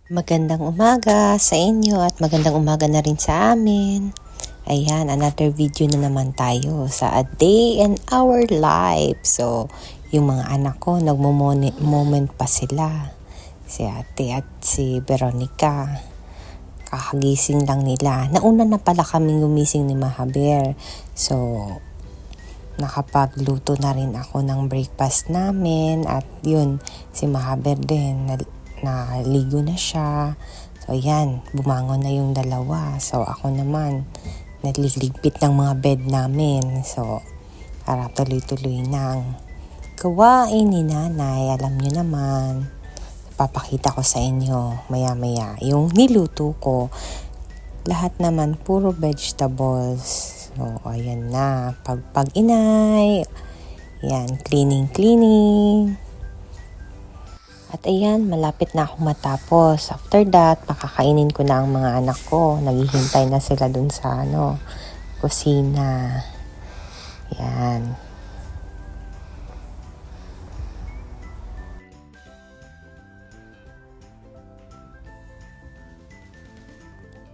Magandang umaga sa inyo at magandang umaga na rin sa amin. Ayan, another video na naman tayo sa A Day in Our Life. So, yung mga anak ko, nagmo-moment pa sila. Si ate at si Veronica. Kakagising lang nila. Nauna na pala kaming gumising ni Mahaber. So, nakapagluto na rin ako ng breakfast namin. At yun, si Mahaber din, naligo na siya. So, ayan, bumangon na yung dalawa. So, ako naman, naliligpit ng mga bed namin. So, para tuloy-tuloy ng gawain ni nanay. Alam nyo naman, papakita ko sa inyo maya-maya yung niluto ko. Lahat naman, puro vegetables. So, ayan na. Pag-inay. Ayan, cleaning. At ayan, malapit na ako matapos. After that, makakainin ko na ang mga anak ko. Naghihintay na sila dun sa kusina. Ayan.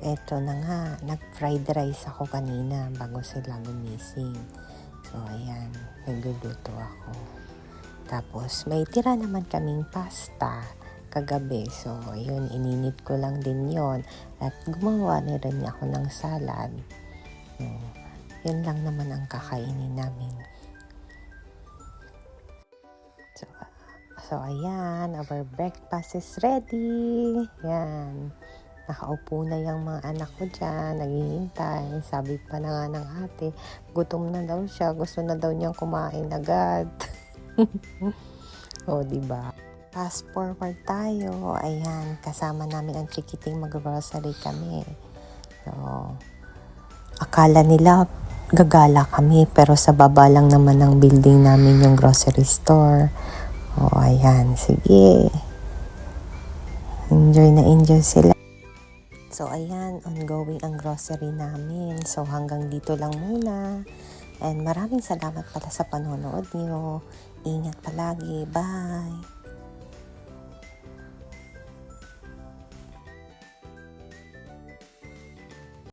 Eto na nga, nag-fried rice ako kanina bago sila gumising. So ayan, nagluluto ako. Tapos may tira naman kaming pasta kagabi. So ayun, ininit ko lang din yon. At gumawa na rin ako ng salad. So, yun lang naman ang kakainin namin. So ayan, our breakfast is ready. Yan. Nakaupo na yung mga anak ko dyan, naghihintay. Sabi pa na nga ng ate, gutom na daw siya, gusto na daw niyang kumain agad. O, diba? Fast forward tayo. Ayan, kasama namin ang chikiting mag-grocery kami. So, akala nila gagala kami, pero sa baba lang naman ng building namin yung grocery store. O, ayan, sige. Enjoy sila. So, ayan, ongoing ang grocery namin. So, hanggang dito lang muna. And maraming salamat pala sa panonood niyo. Ingat palagi. Bye!